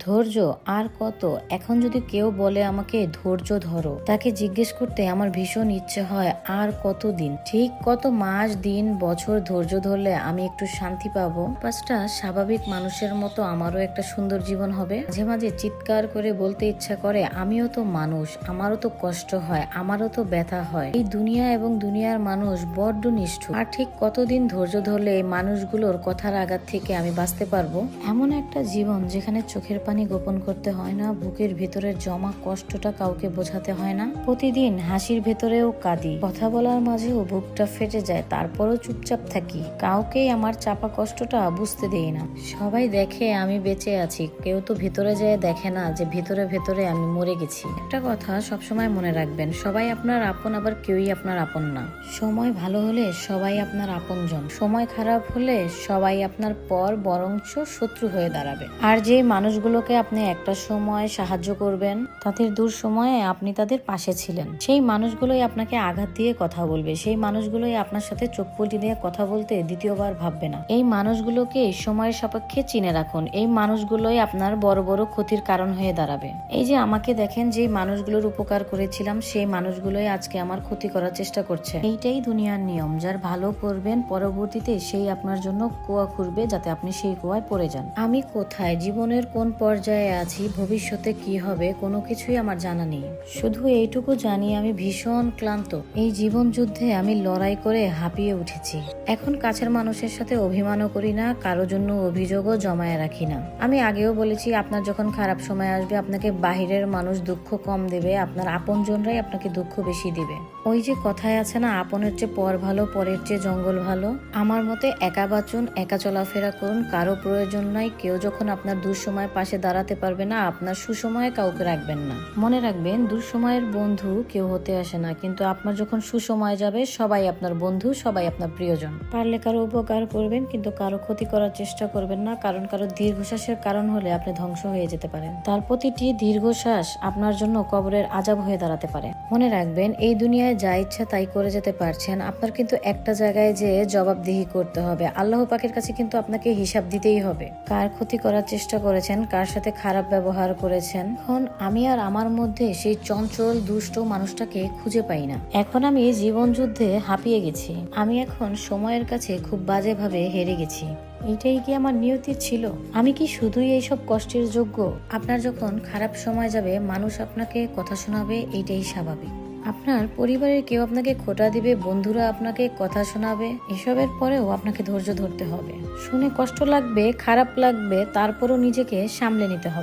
ধৈর্য আর কত। এখন যদি কেউ বলে আমাকে ধৈর্য ধরো, তাকে জিজ্ঞেস করতে আমার ভীষণ ইচ্ছে হয় আর কতদিন, ঠিক কত মাস দিন বছর ধৈর্য ধরলে আমি একটু শান্তি পাবো, পাঁচটা স্বাভাবিক মানুষের মতো আমারও একটা সুন্দর জীবন হবে। মাঝে মাঝে চিৎকার করে বলতে ইচ্ছা করে আমিও তো মানুষ, আমারও তো কষ্ট হয়, আমারও তো ব্যথা হয়। এই দুনিয়া এবং দুনিয়ার মানুষ বড্ড নিষ্ঠুর। আর ঠিক কতদিন ধৈর্য ধরলে এই মানুষগুলোর কথার আঘাত থেকে আমি বাঁচতে পারবো। এমন একটা জীবন যেখানে চোখের পানি গোপন করতে হয় না, বুকের ভিতরের জমা কষ্টটা কাউকে বোঝাতে হয় না, প্রতিদিন হাসির ভেতরেও কাঁদি, কথা বলার মাঝেও বুকটা ফেটে যায়, তারপরও চুপচাপ থাকি, কাউকেই আমার চাপা কষ্টটা বুঝতে দেই না। সবাই দেখে আমি বেঁচে আছি, কেউ তো ভেতরে যেয়ে দেখে না যে ভেতরে ভেতরে আমি মরে গেছি। একটা কথা সবসময় মনে রাখবেন, সবাই আপনার আপন, আবার কেউই আপনার আপন না। সময় ভালো হলে সবাই আপনার আপনজন, সময় খারাপ হলে সবাই আপনার পর বরঞ্চ শত্রু হয়ে দাঁড়াবে। আর যে মানুষগুলোকে আপনি একটা সময় সাহায্য করবেন, তাদের দূর সময়ে আপনি তাদের পাশে ছিলেন, সেই মানুষগুলোই আপনাকে আঘাত দিয়ে কথা বলবে, সেই মানুষগুলোই আপনার সাথে চোখ পল্টি দিয়ে কথা বলতে দ্বিতীয়বার ভাববে না। এই মানুষগুলোকে সময়ের সাপেক্ষে চিনে রাখুন, এই মানুষগুলোই আপনার বড় বড় ক্ষতির কারণ হয়ে দাঁড়াবে। এই যে আমাকে দেখেন, যে মানুষগুলোর উপকার করেছিলাম সেই মানুষগুলোই আজকে আমার ক্ষতি করার চেষ্টা করছে। এইটাই দুনিয়ার নিয়ম, যার ভালো করবেন পরবর্তীতে সেই আপনার জন্য কুয়া খুঁড়বে, যাতে আপনি সেই কুয়ায় পড়ে যান। আমি কোথায়, জীবনের কোন পর্যায়ে আছি, ভবিষ্যতে কি হবে, কোনো কিছুই আমার জানা নেই। শুধু এইটুকু জানি আমি ভীষণ ক্লান্ত। এই জীবন যুদ্ধে আমি লড়াই করে হাঁপিয়ে উঠেছি। এখন কাছের মানুষের সাথে অভিমানও করি না, কারো জন্য অভিযোগও জমায়ে রাখি না। আমি আগেও বলেছি, আপনার যখন খারাপ সময় আসবে আপনাকে বাহিরের মানুষ দুঃখ কম দেবে, আপনার আপনজনরাই আপনাকে দুঃখ বেশি দিবে। ওই যে কথায় আছে না, আপনের চেয়ে পর ভালো, পরের চেয়ে জঙ্গল ভালো। আমার মতে একা বাঁচুন, একা চলাফেরা করুন, কারো প্রয়োজন নাই। কেউ যখন আপনার দুঃসময় পাশে দাঁড়াতে পারবে না, আপনার সুসময়ে কাউকে রাখবেন না। মনে রাখবেন, দুঃসময়ের বন্ধু কেউ হতে আসে না, কিন্তু আপনার যখন সুসময় যাবে সবাই আপনার বন্ধু, সবাই আপনার প্রিয়জন। পারলে কারো উপকার করবেন, কিন্তু কারো ক্ষতি করার চেষ্টা করবেন না, কারণ কারো দীর্ঘশ্বাসের কারণ হলে আপনি ধ্বংস হয়ে যেতে পারেন। তার প্রতিটি দীর্ঘশ্বাস আপনার জন্য কবরের আযাব হয়ে দাঁড়াতে পারে। মনে রাখবেন, এই দুনিয়ায় যা ইচ্ছা তাই করে যেতে পারছেন, আপনার কিন্তু একটা জায়গায় যে জবাবদিহি করতে হবে। আল্লাহ পাকের কাছে কিন্তু আপনাকে হিসাব দিতেই হবে। কার ক্ষতি করার চেষ্টা করেছেন, কার সাথে খারাপ ব্যবহার করেছেন। এখন আমি আর আমার মধ্যে সেই চঞ্চল দুষ্ট মানুষটাকে খুঁজে পাই না। এখন আমি জীবন যুদ্ধে হাঁপিয়ে গেছি। আমি এখন সময়ের কাছে খুব বাজেভাবে হেরে গেছি। এটাই কি আমার নিয়তি ছিল? আমি কি শুধুই এইসব কষ্টের যোগ্য? আপনার যখন খারাপ সময় যাবে, মানুষ আপনাকে কথা শোনাবে, এইটাই স্বাভাবিক। আপনার পরিবারের কেউ আপনাকে খোঁটা দিবে, বন্ধুরা আপনাকে কথা শোনাবে, এসবের পরেও আপনাকে ধৈর্য ধরতে হবে। শুনে কষ্ট লাগবে, খারাপ লাগবে, তারপরও নিজেকে সামলে নিতে হবে।